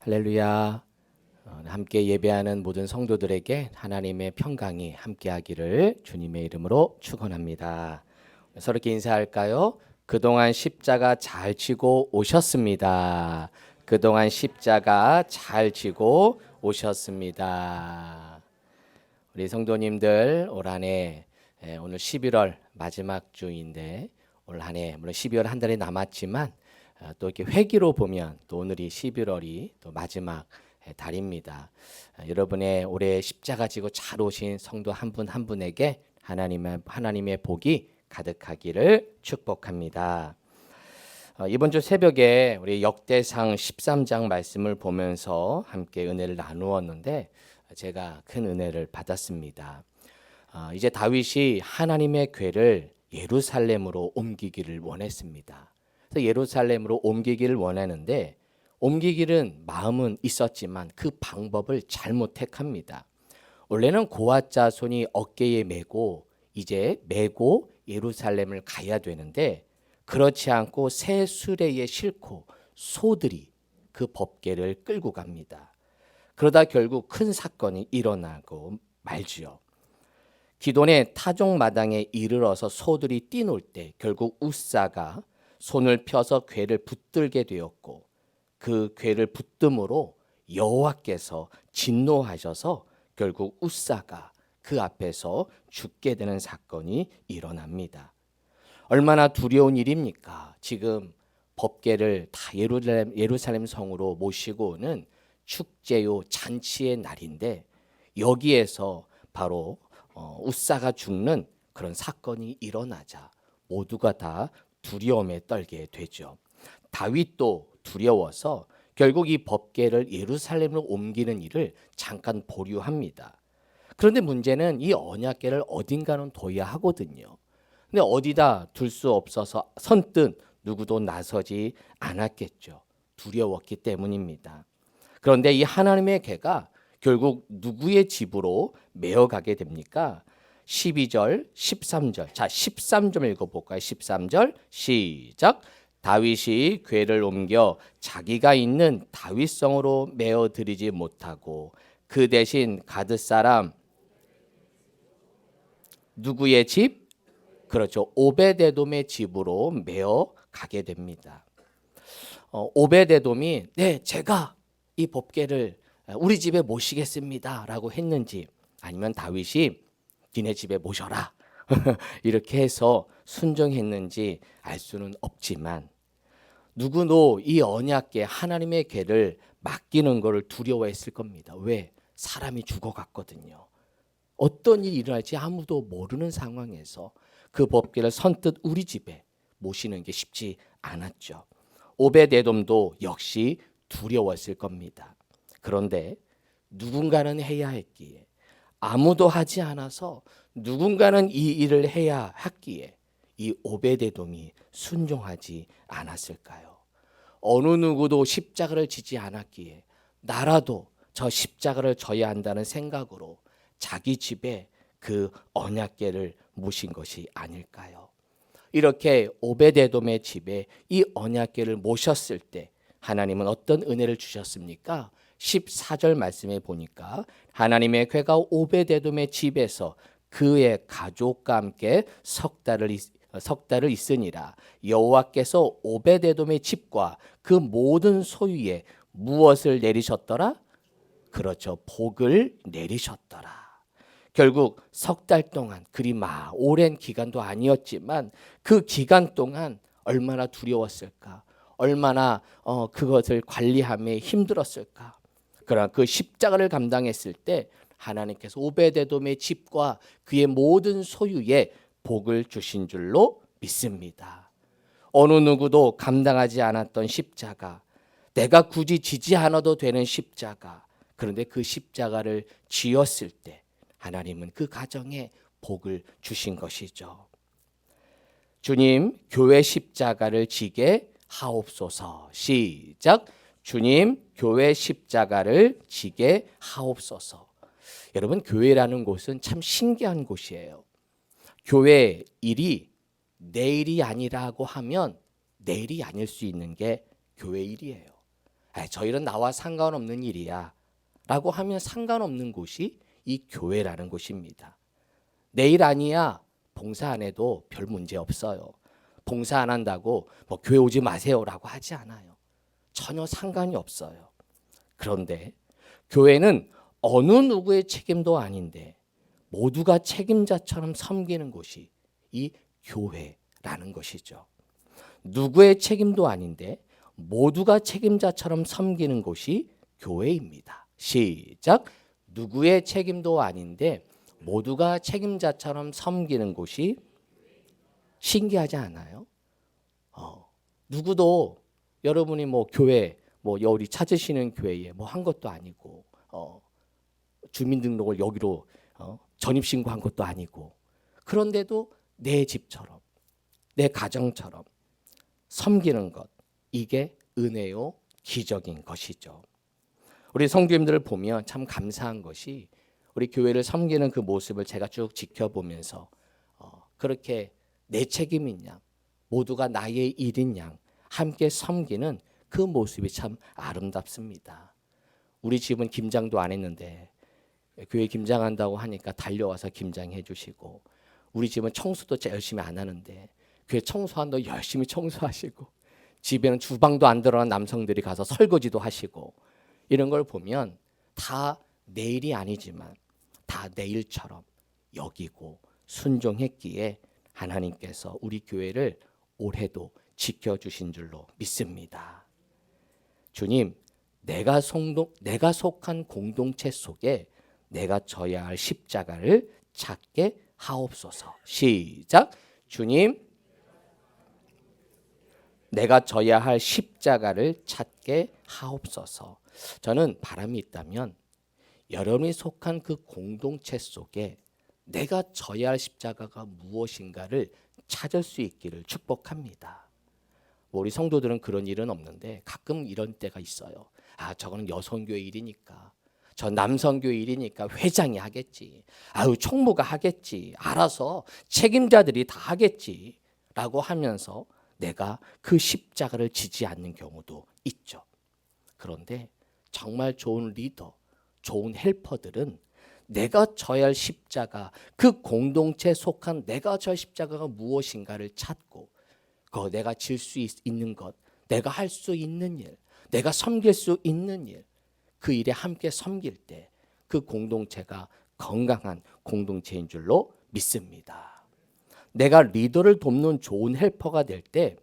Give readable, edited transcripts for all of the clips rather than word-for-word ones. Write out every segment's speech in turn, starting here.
할렐루야. 함께 예배하는 모든 성도들에게 하나님의 평강이 함께하기를 주님의 이름으로 축원합니다. 서로께 인사할까요? 그동안 십자가 잘 지고 오셨습니다. 그동안 십자가 잘 지고 오셨습니다. 우리 성도님들 올 한해 오늘 11월 마지막 주인데 올 한해 물론 12월 한 달이 남았지만 또 이렇게 회기로 보면 또 오늘이 11월이 또 마지막 달입니다. 여러분의 올해 십자가 지고 잘 오신 성도 한 분 한 분에게 하나님의 복이 가득하기를 축복합니다. 이번 주 새벽에 우리 역대상 13장 말씀을 보면서 함께 은혜를 나누었는데 제가 큰 은혜를 받았습니다. 이제 다윗이 하나님의 궤를 예루살렘으로 옮기기를 원했습니다. 그래서 예루살렘으로 옮기기를 원하는데 옮기기는 마음은 있었지만 그 방법을 잘못 택합니다. 원래는 고앗 자손이 어깨에 메고 예루살렘을 가야 되는데 그렇지 않고 새 수레에 싣고 소들이 그 법궤를 끌고 갑니다. 그러다 결국 큰 사건이 일어나고 말지요. 기돈의 타종마당에 이르러서 소들이 뛰놀 때 결국 우사가 손을 펴서 궤를 붙들게 되었고 그 궤를 붙듦으로 여호와께서 진노하셔서 결국 우사가 그 앞에서 죽게 되는 사건이 일어납니다. 얼마나 두려운 일입니까? 지금 법궤를 다 예루살렘 성으로 모시고 오는 축제요 잔치의 날인데 여기에서 바로 우사가 죽는 그런 사건이 일어나자 모두가 다 두려움에 떨게 되죠. 다윗도 두려워서 결국 이 법궤를 예루살렘으로 옮기는 일을 잠깐 보류합니다. 그런데 문제는 이 언약궤를 어딘가는 둬야 하거든요. 근데 어디다 둘 수 없어서 선뜻 누구도 나서지 않았겠죠. 두려웠기 때문입니다. 그런데 이 하나님의 궤가 결국 누구의 집으로 메어가게 됩니까? 12절, 13절. 자, 13절 읽어볼까요? 13절 시작. 다윗이 궤를 옮겨 자기가 있는 다윗성으로 메어드리지 못하고 그 대신 가드 사람 누구의 집? 그렇죠. 오베데돔의 집으로 메어 가게 됩니다. 오베데돔이 제가 이 법궤를 우리 집에 모시겠습니다라고 했는지 아니면 다윗이 니네 집에 모셔라 이렇게 해서 순종했는지 알 수는 없지만 누구도 이 언약궤 하나님의 궤를 맡기는 것을 두려워했을 겁니다. 왜? 사람이 죽어갔거든요. 어떤 일이 일어날지 아무도 모르는 상황에서 그 법궤를 선뜻 우리 집에 모시는 게 쉽지 않았죠. 오베데돔도 역시 두려웠을 겁니다. 그런데 누군가는 해야 했기에 아무도 하지 않아서 누군가는 이 일을 해야 했기에 이 오베데돔이 순종하지 않았을까요? 어느 누구도 십자가를 지지 않았기에 나라도 저 십자가를 져야 한다는 생각으로 자기 집에 그 언약궤를 모신 것이 아닐까요? 이렇게 오베데돔의 집에 이 언약궤를 모셨을 때 하나님은 어떤 은혜를 주셨습니까? 14절 말씀에 보니까 하나님의 궤가 오베데돔의 집에서 그의 가족과 함께 석 달을 있으니라. 여호와께서 오베데돔의 집과 그 모든 소유에 무엇을 내리셨더라? 그렇죠. 복을 내리셨더라. 결국 석 달 동안 그리 오랜 기간도 아니었지만 그 기간 동안 얼마나 두려웠을까? 얼마나 그것을 관리함에 힘들었을까? 그러나 그 십자가를 감당했을 때 하나님께서 오베데돔의 집과 그의 모든 소유에 복을 주신 줄로 믿습니다. 어느 누구도 감당하지 않았던 십자가, 내가 굳이 지지 않아도 되는 십자가, 그런데 그 십자가를 지었을 때 하나님은 그 가정에 복을 주신 것이죠. 주님, 교회 십자가를 지게 하옵소서. 시작. 주님, 교회 십자가를 지게 하옵소서. 여러분, 교회라는 곳은 참 신기한 곳이에요. 교회 일이 내일이 아니라고 하면 내일이 아닐 수 있는 게 교회 일이에요. 저 일은 나와 상관없는 일이야 라고 하면 상관없는 곳이 이 교회라는 곳입니다. 내 일 아니야, 봉사 안 해도 별 문제 없어요. 봉사 안 한다고 뭐 교회 오지 마세요라고 하지 않아요. 전혀 상관이 없어요. 그런데 교회는 어느 누구의 책임도 아닌데 모두가 책임자처럼 섬기는 곳이 이 교회라는 것이죠. 누구의 책임도 아닌데 모두가 책임자처럼 섬기는 곳이 교회입니다. 시작. 누구의 책임도 아닌데 모두가 책임자처럼 섬기는 곳이 신기하지 않아요? 누구도 여러분이 뭐 교회 뭐 우리 찾으시는 교회에 뭐 한 것도 아니고 주민등록을 여기로 전입신고한 것도 아니고 그런데도 내 집처럼 내 가정처럼 섬기는 것, 이게 은혜요 기적인 것이죠. 우리 성도님들을 보면 참 감사한 것이 우리 교회를 섬기는 그 모습을 제가 쭉 지켜보면서 그렇게 내 책임인 양, 모두가 나의 일인 양 함께 섬기는 그 모습이 참 아름답습니다. 우리 집은 김장도 안 했는데 교회 김장한다고 하니까 달려와서 김장해 주시고, 우리 집은 청소도 열심히 안 하는데 교회 청소한다고 열심히 청소하시고, 집에는 주방도 안 들어간 남성들이 가서 설거지도 하시고, 이런 걸 보면 다 내 일이 아니지만 다 내 일처럼 여기고 순종했기에 하나님께서 우리 교회를 올해도 지켜주신 줄로 믿습니다. 주님, 내가 속한 공동체 속에 내가 져야 할 십자가를 찾게 하옵소서. 시작. 주님, 내가 져야 할 십자가를 찾게 하옵소서. 저는 바람이 있다면 여러분이 속한 그 공동체 속에 내가 져야 할 십자가가 무엇인가를 찾을 수 있기를 축복합니다. 우리 성도들은 그런 일은 없는데 가끔 이런 때가 있어요. 저거는 여성교회 일이니까, 저 남성교회 일이니까 회장이 하겠지, 총무가 하겠지, 알아서 책임자들이 다 하겠지 라고 하면서 내가 그 십자가를 지지 않는 경우도 있죠. 그런데 정말 좋은 리더, 좋은 헬퍼들은 내가 져야 할 십자가, 그 공동체에 속한 내가 져야 할 십자가가 무엇인가를 찾고, 내가 질 수 있는 것, 내가 할 수 있는 일, 내가 섬길 수 있는 일, 그 일에 함께 섬길 때 그 공동체가 건강한 공동체인 줄로 믿습니다. 내가 리더를 돕는 좋은 헬퍼가 될 때,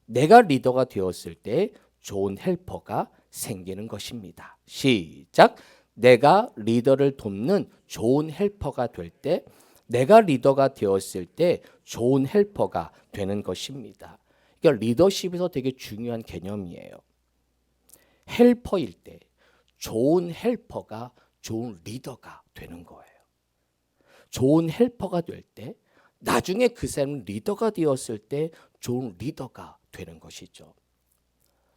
내가 리더가 되었을 때 좋은 헬퍼가 생기는 것입니다. 시작. 내가 리더를 돕는 좋은 헬퍼가 될 때, 내가 리더가 되었을 때 좋은 헬퍼가 되는 것입니다. 그러니까 리더십에서 되게 중요한 개념이에요. 헬퍼일 때 좋은 헬퍼가 좋은 리더가 되는 거예요. 좋은 헬퍼가 될 때 나중에 그 사람은 리더가 되었을 때 좋은 리더가 되는 것이죠.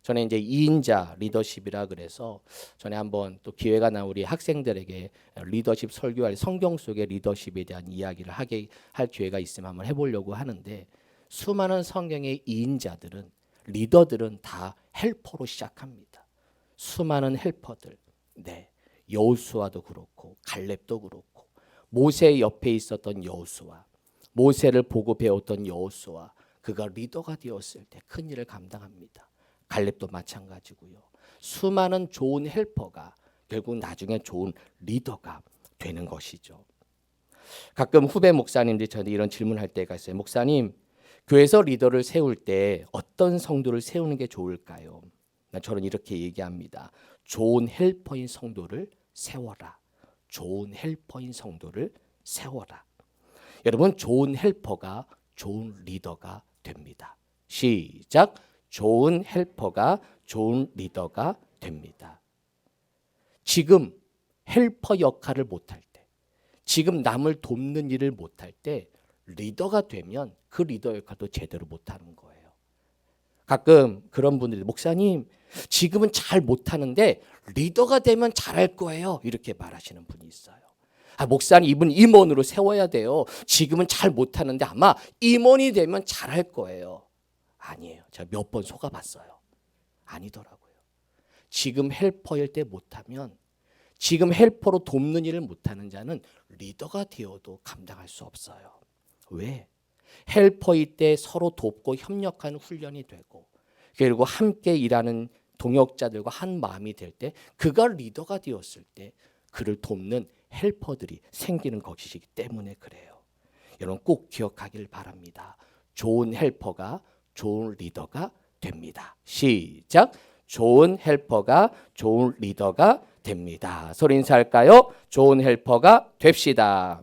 전에 이제 2인자 리더십이라 그래서 전에 한번 또 기회가 나 우리 학생들에게 리더십 설교할 성경 속의 리더십에 대한 이야기를 하게 할 기회가 있으면 한번 해보려고 하는데, 수많은 성경의 2인자들은, 리더들은 다 헬퍼로 시작합니다. 수많은 헬퍼들, 여호수아도 그렇고 갈렙도 그렇고, 모세 옆에 있었던 여호수아, 모세를 보고 배웠던 여호수아, 그가 리더가 되었을 때 큰 일을 감당합니다. 갈렙도 마찬가지고요. 수많은 좋은 헬퍼가 결국 나중에 좋은 리더가 되는 것이죠. 가끔 후배 목사님들이 저한테 이런 질문할 때가 있어요. 목사님, 교회에서 리더를 세울 때 어떤 성도를 세우는 게 좋을까요? 저는 이렇게 얘기합니다. 좋은 헬퍼인 성도를 세워라. 좋은 헬퍼인 성도를 세워라. 여러분, 좋은 헬퍼가 좋은 리더가 됩니다. 시작. 좋은 헬퍼가 좋은 리더가 됩니다. 지금 헬퍼 역할을 못할 때, 지금 남을 돕는 일을 못할 때 리더가 되면 그 리더 역할도 제대로 못하는 거예요. 가끔 그런 분들이, 목사님 지금은 잘 못하는데 리더가 되면 잘할 거예요, 이렇게 말하시는 분이 있어요. 목사님, 이분 임원으로 세워야 돼요. 지금은 잘 못하는데 아마 임원이 되면 잘할 거예요. 아니에요. 제가 몇 번 속아봤어요. 아니더라고요. 지금 헬퍼일 때 못하면 지금 헬퍼로 돕는 일을 못하는 자는 리더가 되어도 감당할 수 없어요. 왜? 헬퍼일 때 서로 돕고 협력하는 훈련이 되고 그리고 함께 일하는 동역자들과 한 마음이 될 때 그가 리더가 되었을 때 그를 돕는 헬퍼들이 생기는 것이기 때문에 그래요. 여러분 꼭 기억하길 바랍니다. 좋은 헬퍼가 좋은 리더가 됩니다. 시작. 좋은 헬퍼가 좋은 리더가 됩니다. 소리 인사할까요? 좋은 헬퍼가 됩시다.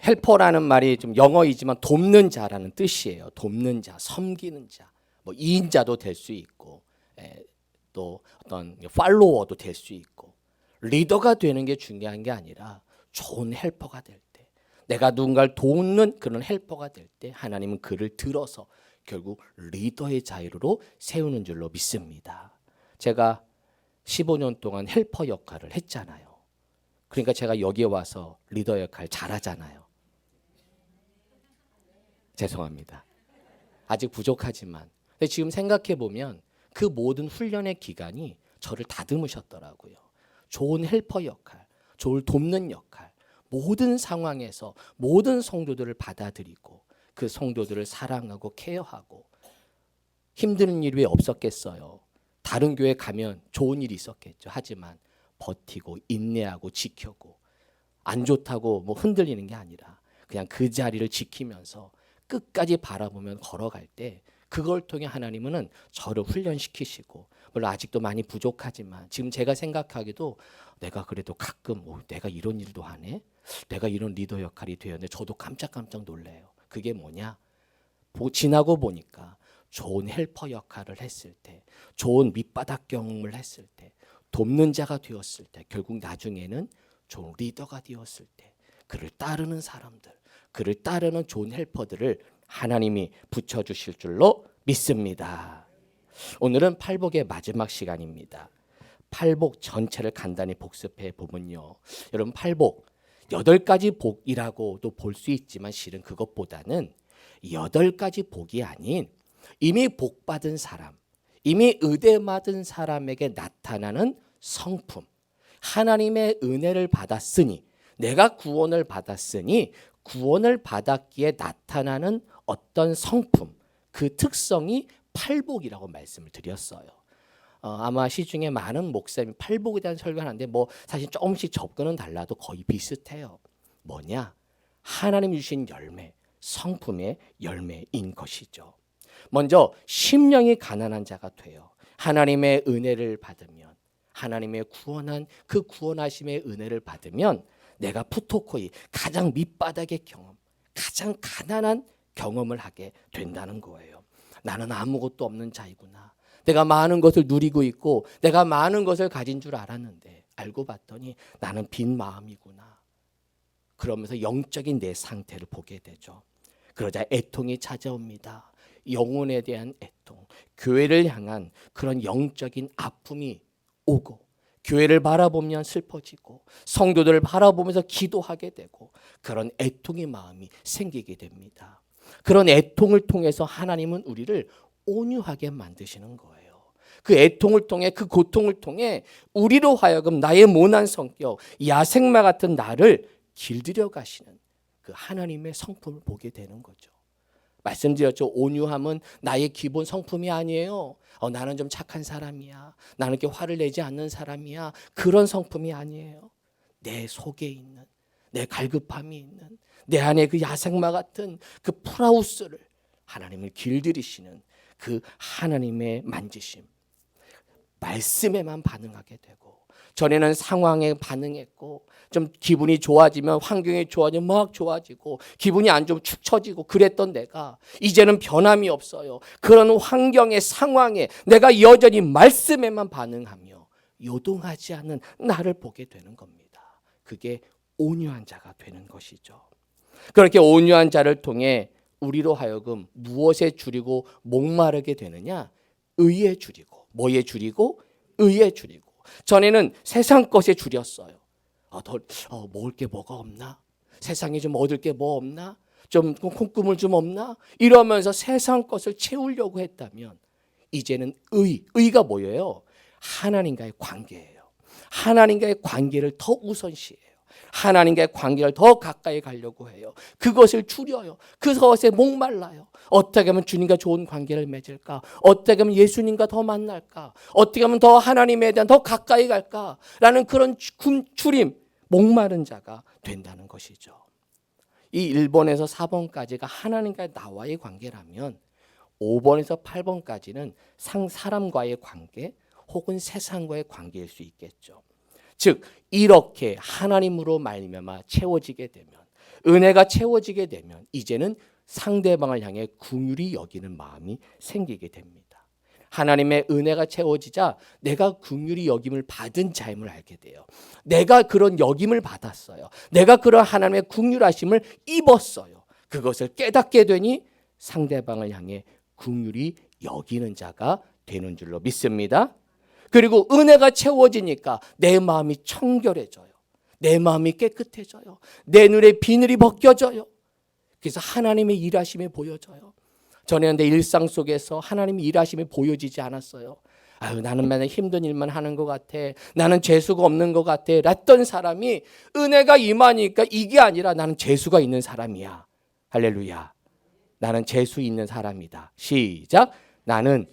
헬퍼라는 말이 좀 영어이지만 돕는 자라는 뜻이에요. 돕는 자, 섬기는 자, 뭐 이인자도 될 수 있고, 또 어떤 팔로워도 될 수 있고, 리더가 되는 게 중요한 게 아니라 좋은 헬퍼가 될 때, 내가 누군가를 돕는 그런 헬퍼가 될 때 하나님은 그를 들어서 결국 리더의 자리로 세우는 줄로 믿습니다. 제가 15년 동안 헬퍼 역할을 했잖아요. 그러니까 제가 여기에 와서 리더 역할 잘하잖아요. 죄송합니다. 아직 부족하지만 근데 지금 생각해 보면 그 모든 훈련의 기간이 저를 다듬으셨더라고요. 좋은 헬퍼 역할, 좋은 돕는 역할, 모든 상황에서 모든 성도들을 받아들이고 그 성도들을 사랑하고 케어하고 힘든 일이 왜 없었겠어요. 다른 교회 가면 좋은 일이 있었겠죠. 하지만 버티고 인내하고 지켜고 안 좋다고 뭐 흔들리는 게 아니라 그냥 그 자리를 지키면서 끝까지 바라보면 걸어갈 때 그걸 통해 하나님은 저를 훈련시키시고 물론 아직도 많이 부족하지만 지금 제가 생각하기도 내가 그래도 가끔 내가 이런 일도 하네? 내가 이런 리더 역할이 되었는데 저도 깜짝깜짝 놀래요. 그게 뭐냐? 지나고 보니까 좋은 헬퍼 역할을 했을 때 좋은 밑바닥 경험을 했을 때 돕는 자가 되었을 때 결국 나중에는 좋은 리더가 되었을 때 그를 따르는 사람들 그를 따르는 좋은 헬퍼들을 하나님이 붙여주실 줄로 믿습니다. 오늘은 팔복의 마지막 시간입니다. 팔복 전체를 간단히 복습해 보면요. 여러분 팔복 8가지 복이라고도 볼 수 있지만 실은 그것보다는 8가지 복이 아닌 이미 복받은 사람, 이미 의대 맞은 사람에게 나타나는 성품, 하나님의 은혜를 받았으니 내가 구원을 받았으니 구원을 받았기에 나타나는 어떤 성품, 그 특성이 팔복이라고 말씀을 드렸어요. 아마 시중에 많은 목사님이 팔복에 대한 설교하는데 뭐 사실 조금씩 접근은 달라도 거의 비슷해요. 뭐냐? 하나님 주신 열매, 성품의 열매인 것이죠. 먼저 심령이 가난한 자가 돼요. 하나님의 은혜를 받으면 하나님의 구원한 그 구원하심의 은혜를 받으면 내가 푸토코이 가장 밑바닥의 경험, 가장 가난한 경험을 하게 된다는 거예요. 나는 아무것도 없는 자이구나. 내가 많은 것을 누리고 있고 내가 많은 것을 가진 줄 알았는데 알고 봤더니 나는 빈 마음이구나. 그러면서 영적인 내 상태를 보게 되죠. 그러자 애통이 찾아옵니다. 영혼에 대한 애통, 교회를 향한 그런 영적인 아픔이 오고 교회를 바라보면 슬퍼지고 성도들을 바라보면서 기도하게 되고 그런 애통의 마음이 생기게 됩니다. 그런 애통을 통해서 하나님은 우리를 온유하게 만드시는 거예요. 그 애통을 통해 그 고통을 통해 우리로 하여금 나의 모난 성격, 야생마 같은 나를 길들여 가시는 그 하나님의 성품을 보게 되는 거죠. 말씀드렸죠. 온유함은 나의 기본 성품이 아니에요. 나는 좀 착한 사람이야. 나는 이렇게 화를 내지 않는 사람이야. 그런 성품이 아니에요. 내 속에 있는, 내 갈급함이 있는, 내 안에 그 야생마 같은 그 프라우스를 하나님을 길들이시는 그 하나님의 만지심. 말씀에만 반응하게 되고 전에는 상황에 반응했고 좀 기분이 좋아지면 환경이 좋아지면 막 좋아지고 기분이 안 좋으면 축 처지고 그랬던 내가 이제는 변함이 없어요. 그런 환경의 상황에 내가 여전히 말씀에만 반응하며 요동하지 않는 나를 보게 되는 겁니다. 그게 온유한 자가 되는 것이죠. 그렇게 온유한 자를 통해 우리로 하여금 무엇에 줄이고 목마르게 되느냐? 의에 줄이고 뭐에 줄이고 의에 줄이고 전에는 세상 것에 줄였어요. 먹을 게 뭐가 없나? 세상에 좀 얻을 게 뭐 없나? 좀 콩국물 좀 없나? 이러면서 세상 것을 채우려고 했다면 이제는 의가 뭐예요? 하나님과의 관계예요. 하나님과의 관계를 더 우선시해요. 하나님과의 관계를 더 가까이 가려고 해요. 그것을 줄여요. 그것에 목말라요. 어떻게 하면 주님과 좋은 관계를 맺을까? 어떻게 하면 예수님과 더 만날까? 어떻게 하면 더 하나님에 대한 더 가까이 갈까라는 그런 줄임, 목마른 자가 된다는 것이죠. 이 1번에서 4번까지가 하나님과 나와의 관계라면 5번에서 8번까지는 사람과의 관계 혹은 세상과의 관계일 수 있겠죠. 즉 이렇게 하나님으로 말미암아 채워지게 되면, 은혜가 채워지게 되면 이제는 상대방을 향해 긍휼히 여기는 마음이 생기게 됩니다. 하나님의 은혜가 채워지자 내가 긍휼히 여김을 받은 자임을 알게 돼요. 내가 그런 여김을 받았어요. 내가 그런 하나님의 긍휼하심을 입었어요. 그것을 깨닫게 되니 상대방을 향해 긍휼히 여기는 자가 되는 줄로 믿습니다. 그리고 은혜가 채워지니까 내 마음이 청결해져요. 내 마음이 깨끗해져요. 내 눈에 비늘이 벗겨져요. 그래서 하나님의 일하심이 보여져요. 전에는 내 일상 속에서 하나님의 일하심이 보여지지 않았어요. 아유, 나는 맨날 힘든 일만 하는 것 같아. 나는 재수가 없는 것 같아. 랬던 사람이 은혜가 임하니까 이게 아니라 나는 재수가 있는 사람이야. 할렐루야. 나는 재수 있는 사람이다. 시작. 나는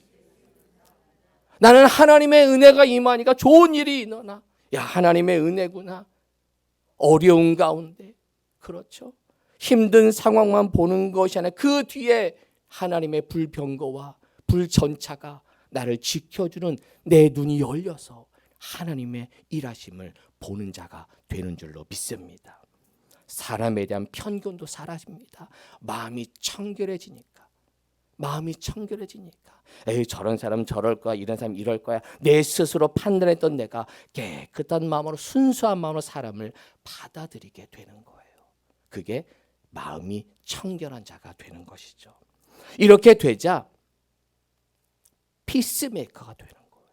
하나님의 은혜가 임하니까 좋은 일이 일어나. 야, 하나님의 은혜구나. 어려운 가운데, 그렇죠, 힘든 상황만 보는 것이 아니라 그 뒤에 하나님의 불병거와 불전차가 나를 지켜주는 내 눈이 열려서 하나님의 일하심을 보는 자가 되는 줄로 믿습니다. 사람에 대한 편견도 사라집니다. 마음이 청결해지니까. 에이, 저런 사람 저럴 거야, 이런 사람 이럴 거야. 내 스스로 판단했던 내가 깨끗한 마음으로, 순수한 마음으로 사람을 받아들이게 되는 거예요. 그게 마음이 청결한 자가 되는 것이죠. 이렇게 되자 피스메이커가 되는 거예요.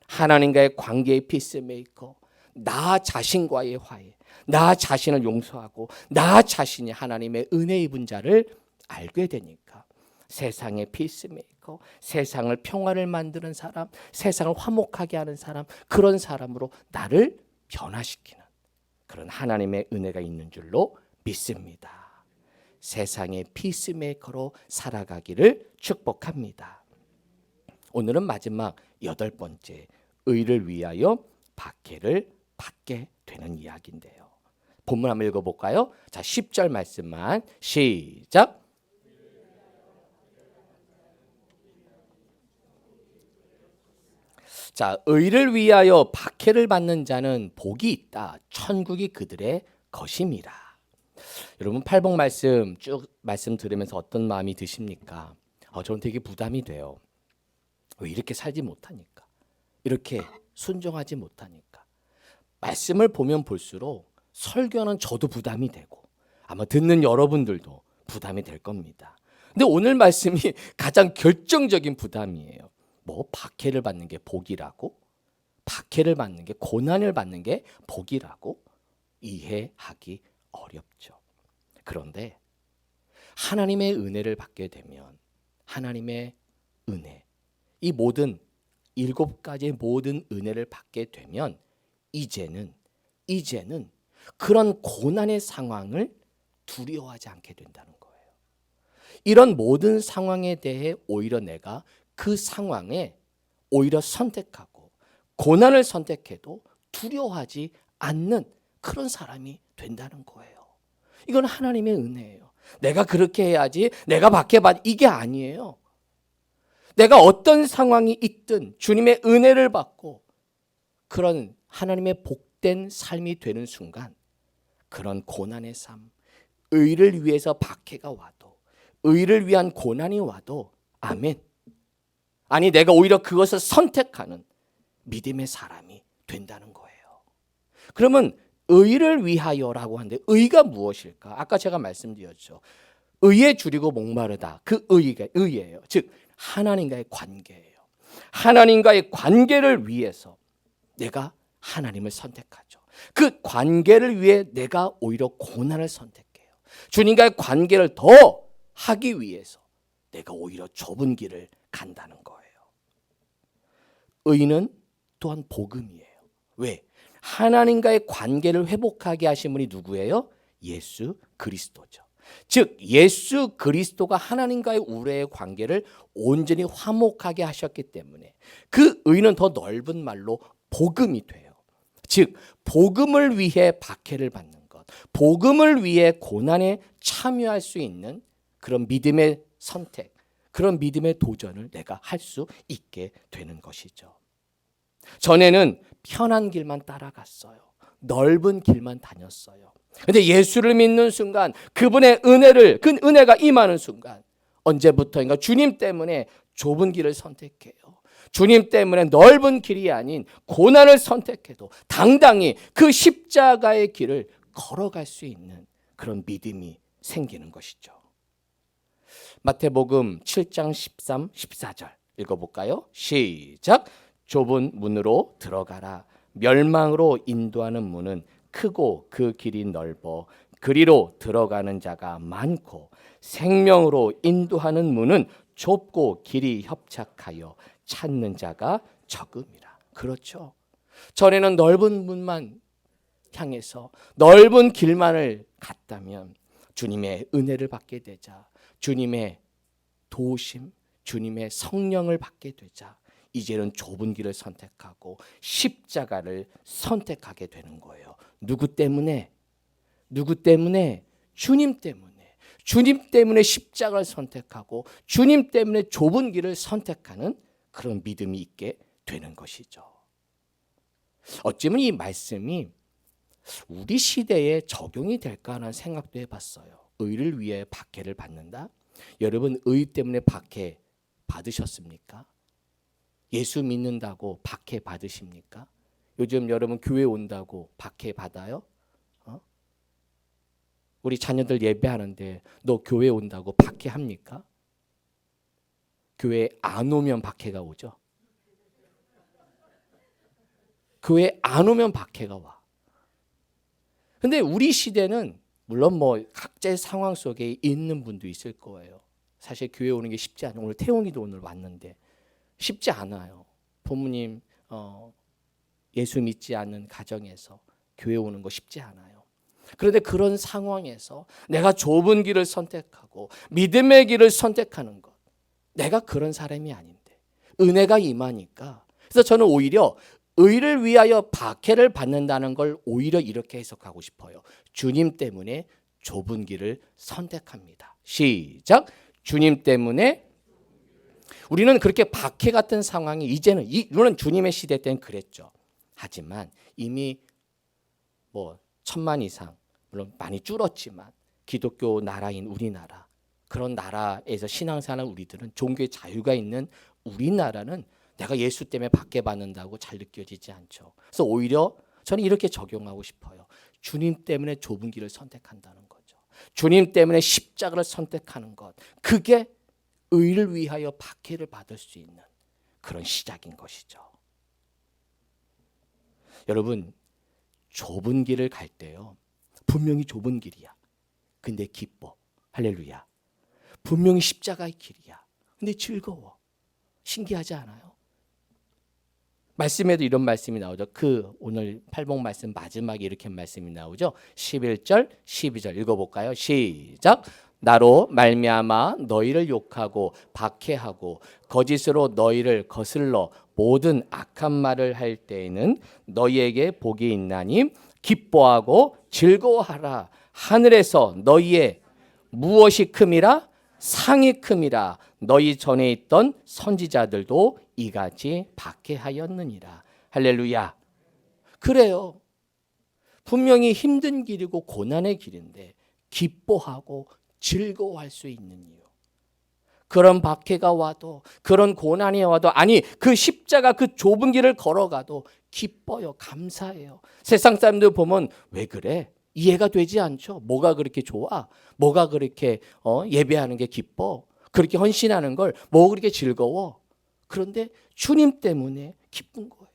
하나님과의 관계의 피스메이커, 나 자신과의 화해, 나 자신을 용서하고 나 자신이 하나님의 은혜 입은 자를 알게 되니까 세상의 피스메이커, 세상을 평화를 만드는 사람, 세상을 화목하게 하는 사람, 그런 사람으로 나를 변화시키는 그런 하나님의 은혜가 있는 줄로 믿습니다. 세상의 피스메이커로 살아가기를 축복합니다. 오늘은 마지막 8번째, 의를 위하여 박해를 받게 되는 이야기인데요. 본문 한번 읽어볼까요? 자, 10절 말씀만 시작. 자, 의를 위하여 박해를 받는 자는 복이 있다. 천국이 그들의 것임이라. 여러분 8번 말씀 쭉 말씀 들으면서 어떤 마음이 드십니까? 저는 되게 부담이 돼요. 왜 이렇게 살지 못하니까, 이렇게 순종하지 못하니까. 말씀을 보면 볼수록 설교는 저도 부담이 되고 아마 듣는 여러분들도 부담이 될 겁니다. 근데 오늘 말씀이 가장 결정적인 부담이에요. 뭐 박해를 받는 게 복이라고? 박해를 받는 게, 고난을 받는 게 복이라고? 이해하기 어렵죠. 그런데 하나님의 은혜를 받게 되면, 하나님의 은혜, 이 모든 7가지의 모든 은혜를 받게 되면 이제는 그런 고난의 상황을 두려워하지 않게 된다는 거예요. 이런 모든 상황에 대해 오히려 내가 그 상황에 오히려 선택하고 고난을 선택해도 두려워하지 않는 그런 사람이 된다는 거예요. 이건 하나님의 은혜예요. 내가 그렇게 해야지, 내가 박해받, 이게 아니에요. 내가 어떤 상황이 있든 주님의 은혜를 받고 그런 하나님의 복된 삶이 되는 순간, 그런 고난의 삶, 의를 위해서 박해가 와도, 의를 위한 고난이 와도 아멘, 아니 내가 오히려 그것을 선택하는 믿음의 사람이 된다는 거예요. 그러면 의를 위하여라고 하는데 의가 무엇일까? 아까 제가 말씀드렸죠. 의에 줄이고 목마르다. 그 의가 의예요. 즉 하나님과의 관계예요. 하나님과의 관계를 위해서 내가 하나님을 선택하죠. 그 관계를 위해 내가 오히려 고난을 선택해요. 주님과의 관계를 더 하기 위해서 내가 오히려 좁은 길을 간다는 거예요. 의는 또한 복음이에요. 왜? 하나님과의 관계를 회복하게 하신 분이 누구예요? 예수 그리스도죠. 즉 예수 그리스도가 하나님과의 우리의 관계를 온전히 화목하게 하셨기 때문에 그 의는 더 넓은 말로 복음이 돼요. 즉 복음을 위해 박해를 받는 것, 복음을 위해 고난에 참여할 수 있는 그런 믿음의 선택, 그런 믿음의 도전을 내가 할 수 있게 되는 것이죠. 전에는 편한 길만 따라갔어요. 넓은 길만 다녔어요. 근데 예수를 믿는 순간 그분의 은혜를, 그 은혜가 임하는 순간 언제부터인가 주님 때문에 좁은 길을 선택해요. 주님 때문에 넓은 길이 아닌 고난을 선택해도 당당히 그 십자가의 길을 걸어갈 수 있는 그런 믿음이 생기는 것이죠. 마태복음 7장 13, 14절 읽어볼까요? 시작. 좁은 문으로 들어가라. 멸망으로 인도하는 문은 크고 그 길이 넓어 그리로 들어가는 자가 많고 생명으로 인도하는 문은 좁고 길이 협착하여 찾는 자가 적음이라. 그렇죠. 전에는 넓은 문만 향해서 넓은 길만을 갔다면 주님의 은혜를 받게 되자, 주님의 도우심, 주님의 성령을 받게 되자 이제는 좁은 길을 선택하고 십자가를 선택하게 되는 거예요. 누구 때문에? 누구 때문에? 주님 때문에. 주님 때문에 십자가를 선택하고 주님 때문에 좁은 길을 선택하는 그런 믿음이 있게 되는 것이죠. 어쩌면 이 말씀이 우리 시대에 적용이 될까 하는 생각도 해봤어요. 의를 위해 박해를 받는다? 여러분 의 때문에 박해 받으셨습니까? 예수 믿는다고 박해 받으십니까? 요즘 여러분 교회 온다고 박해 받아요? 우리 자녀들 예배하는데 너 교회 온다고 박해합니까? 교회 안 오면 박해가 오죠. 교회 안 오면 박해가 와. 근데 우리 시대는 물론 뭐 각자의 상황 속에 있는 분도 있을 거예요. 사실 교회 오는 게 쉽지 않아요. 오늘 태웅이도 오늘 왔는데 쉽지 않아요. 부모님 예수 믿지 않는 가정에서 교회 오는 거 쉽지 않아요. 그런데 그런 상황에서 내가 좁은 길을 선택하고 믿음의 길을 선택하는 것, 내가 그런 사람이 아닌데 은혜가 임하니까, 그래서 저는 오히려 의를 위하여 박해를 받는다는 걸 오히려 이렇게 해석하고 싶어요. 주님 때문에 좁은 길을 선택합니다. 시작. 주님 때문에. 우리는 그렇게 박해 같은 상황이 이제는 물론 주님의 시대 때는 그랬죠. 하지만 이미 뭐 1000만 이상 물론 많이 줄었지만 기독교 나라인 우리나라, 그런 나라에서 신앙생활 우리들은 종교의 자유가 있는 우리나라는 내가 예수 때문에 박해받는다고 잘 느껴지지 않죠. 그래서 오히려 저는 이렇게 적용하고 싶어요. 주님 때문에 좁은 길을 선택한다는 거죠. 주님 때문에 십자가를 선택하는 것, 그게 의를 위하여 박해를 받을 수 있는 그런 시작인 것이죠. 여러분 좁은 길을 갈 때요, 분명히 좁은 길이야. 근데 기뻐. 할렐루야. 분명히 십자가의 길이야. 근데 즐거워. 신기하지 않아요? 말씀에도 이런 말씀이 나오죠. 오늘 팔복 말씀 마지막에 이렇게 말씀이 나오죠. 11절, 12절 읽어볼까요? 시작. 나로 말미암아 너희를 욕하고 박해하고 거짓으로 너희를 거슬러 모든 악한 말을 할 때에는 너희에게 복이 있나니 기뻐하고 즐거워하라. 하늘에서 너희의 무엇이 큼이라? 상이 큼이라. 너희 전에 있던 선지자들도 이같이 박해하였느니라. 할렐루야. 그래요. 분명히 힘든 길이고 고난의 길인데 기뻐하고 즐거워할 수 있는 이유. 그런 박해가 와도, 그런 고난이 와도, 아니 그 십자가 그 좁은 길을 걸어가도 기뻐요. 감사해요. 세상 사람들 보면 왜 그래? 이해가 되지 않죠. 뭐가 그렇게 좋아? 뭐가 그렇게 예배하는 게 기뻐? 그렇게 헌신하는 걸 뭐가 그렇게 즐거워? 그런데 주님 때문에 기쁜 거예요.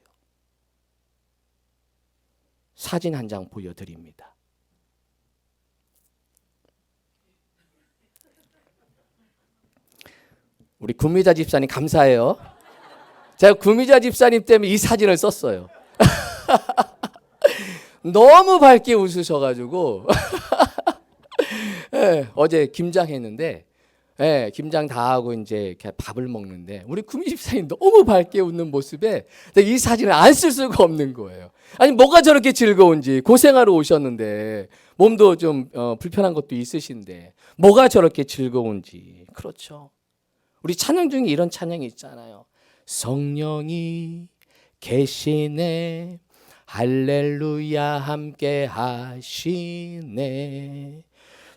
사진 한 장 보여드립니다. 우리 구미자 집사님 감사해요. 제가 구미자 집사님 때문에 이 사진을 썼어요. 너무 밝게 웃으셔가지고 네, 어제 김장했는데 네, 김장 다 하고 이제 이렇게 밥을 먹는데 우리 구미 집사님 너무 밝게 웃는 모습에 이 사진을 안 쓸 수가 없는 거예요. 아니 뭐가 저렇게 즐거운지 고생하러 오셨는데 몸도 좀 불편한 것도 있으신데 뭐가 저렇게 즐거운지. 그렇죠. 우리 찬양 중에 이런 찬양이 있잖아요. 성령이 계시네 할렐루야 함께 하시네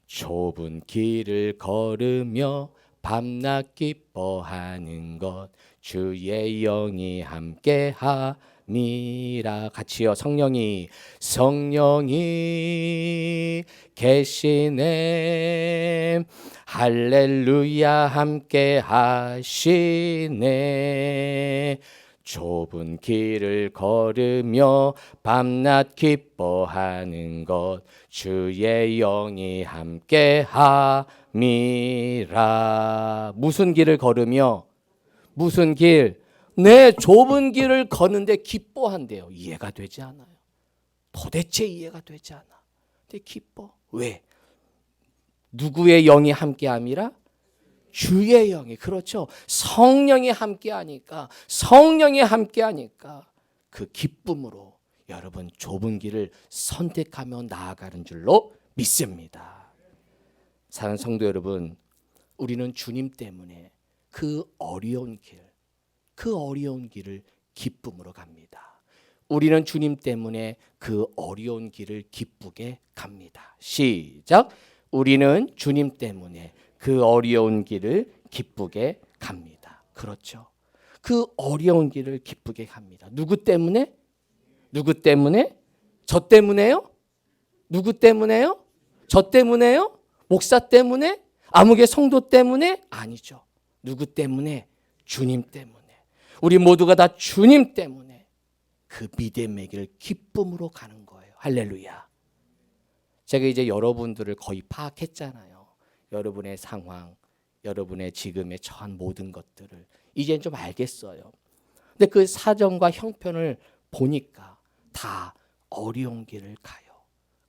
좁은 길을 걸으며 밤낮 기뻐하는 것 주의 영이 함께 함이라. 같이요. 성령이 계시네 할렐루야 함께 하시네 좁은 길을 걸으며 밤낮 기뻐하는 것 주의 영이 함께 함이라. 무슨 길을 걸으며 무슨 길? 네, 좁은 길을 걷는데 기뻐한대요. 이해가 되지 않아요. 도대체 이해가 되지 않아. 근데 기뻐. 왜? 누구의 영이 함께함이라? 주의 영이. 그렇죠. 성령이 함께하니까 그 기쁨으로 여러분 좁은 길을 선택하며 나아가는 줄로 믿습니다. 사랑하는 성도 여러분, 우리는 주님 때문에 그 어려운 길을 기쁨으로 갑니다. 우리는 주님 때문에 그 어려운 길을 기쁘게 갑니다. 시작. 우리는 주님 때문에 그 어려운 길을 기쁘게 갑니다. 그렇죠. 그 어려운 길을 기쁘게 갑니다. 누구 때문에? 저 때문에요? 누구 때문에요? 저 때문에요? 목사 때문에? 암흑의 성도 때문에? 아니죠. 누구 때문에? 주님 때문에. 우리 모두가 다 주님 때문에 그 믿음의 길을 기쁨으로 가는 거예요. 할렐루야. 제가 이제 여러분들을 거의 파악했잖아요. 여러분의 상황, 여러분의 지금의 처한 모든 것들을 이제는 좀 알겠어요. 근데 그 사정과 형편을 보니까 다 어려운 길을 가요.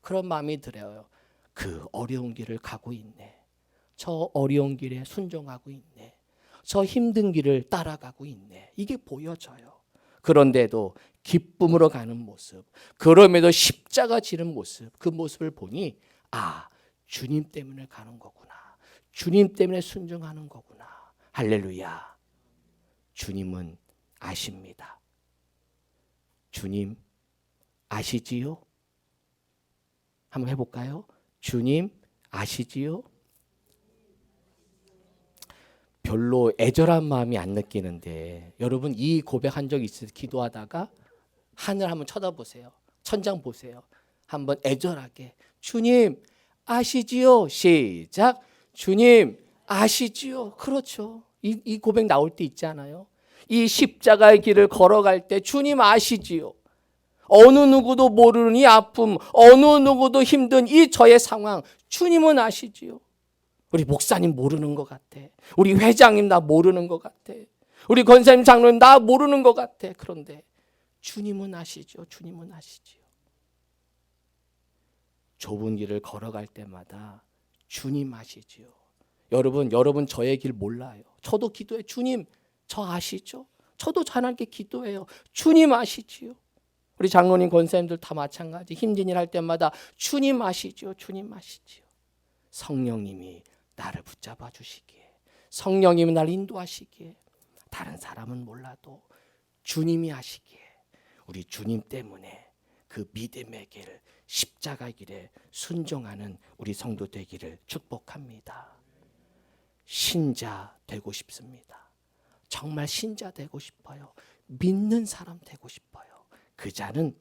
그런 마음이 들어요. 그 어려운 길을 가고 있네. 저 어려운 길에 순종하고 있네. 저 힘든 길을 따라가고 있네. 이게 보여져요. 그런데도 기쁨으로 가는 모습, 그럼에도 십자가 지는 모습, 그 모습을 보니 주님 때문에 가는 거구나. 주님 때문에 순종하는 거구나. 할렐루야. 주님은 아십니다. 주님 아시지요? 한번 해볼까요? 주님 아시지요? 별로 애절한 마음이 안 느끼는데 여러분 이 고백한 적 있으세요? 기도하다가 하늘 한번 쳐다보세요. 천장 보세요. 한번 애절하게 주님 아시지요? 시작. 주님 아시지요? 그렇죠. 이 고백 나올 때 있잖아요. 이 십자가의 길을 걸어갈 때 주님 아시지요? 어느 누구도 모르는 이 아픔, 어느 누구도 힘든 이 저의 상황 주님은 아시지요? 우리 목사님 모르는 것 같아. 우리 회장님 나 모르는 것 같아. 우리 권사님 장로님 나 모르는 것 같아. 그런데 주님은 아시죠. 주님은 아시지요. 좁은 길을 걸어갈 때마다 주님 아시지요. 여러분 저의 길 몰라요. 저도 기도해. 주님 저 아시죠? 저도 하나님께 기도해요. 주님 아시지요. 우리 장로님 권사님들 다 마찬가지. 힘든 일 할 때마다 주님 아시죠. 주님 아시지요. 성령님이 나를 붙잡아 주시기에, 성령님이 나를 인도하시기에, 다른 사람은 몰라도 주님이 아시기에 우리 주님 때문에 그 믿음의 길, 십자가 길에 순종하는 우리 성도 되기를 축복합니다. 신자 되고 싶습니다. 정말 신자 되고 싶어요. 믿는 사람 되고 싶어요. 그 자는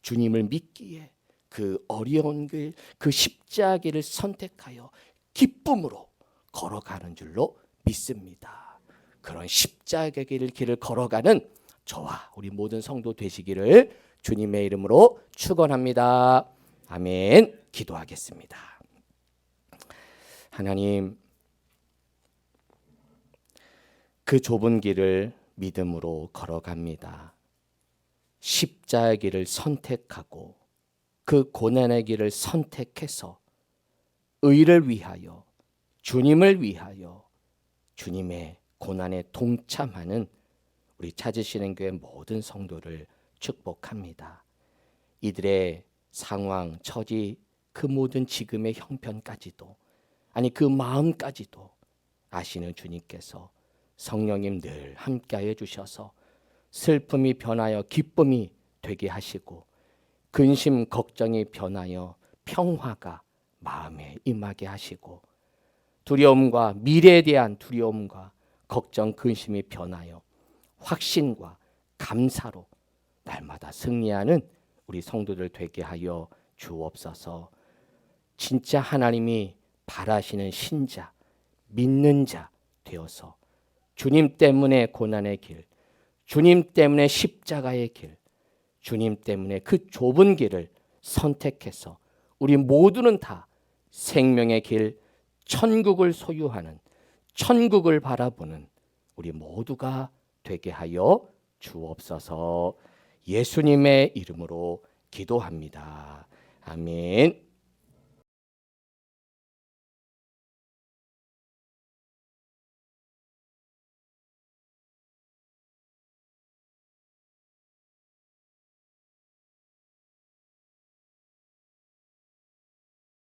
주님을 믿기에 그 어려운 길, 그 십자가를 선택하여 기쁨으로 걸어가는 줄로 믿습니다. 그런 십자가의 길을 걸어가는 저와 우리 모든 성도 되시기를 주님의 이름으로 축원합니다. 아멘. 기도하겠습니다. 하나님, 그 좁은 길을 믿음으로 걸어갑니다. 십자가의 길을 선택하고 그 고난의 길을 선택해서 의를 위하여, 주님을 위하여 주님의 고난에 동참하는 우리 찾으시는 교회 모든 성도를 축복합니다. 이들의 상황, 처지, 그 모든 지금의 형편까지도, 아니 그 마음까지도 아시는 주님께서 성령님 늘 함께하여 주셔서 슬픔이 변하여 기쁨이 되게 하시고 근심 걱정이 변하여 평화가 마음에 임하게 하시고 두려움과 미래에 대한 두려움과 걱정 근심이 변하여 확신과 감사로 날마다 승리하는 우리 성도들 되게 하여 주옵소서. 진짜 하나님이 바라시는 신자, 믿는 자 되어서 주님 때문에 고난의 길, 주님 때문에 십자가의 길, 주님 때문에 그 좁은 길을 선택해서 우리 모두는 다 생명의 길, 천국을 소유하는, 천국을 바라보는 우리 모두가 되게 하여 주옵소서. 예수님의 이름으로 기도합니다. 아멘.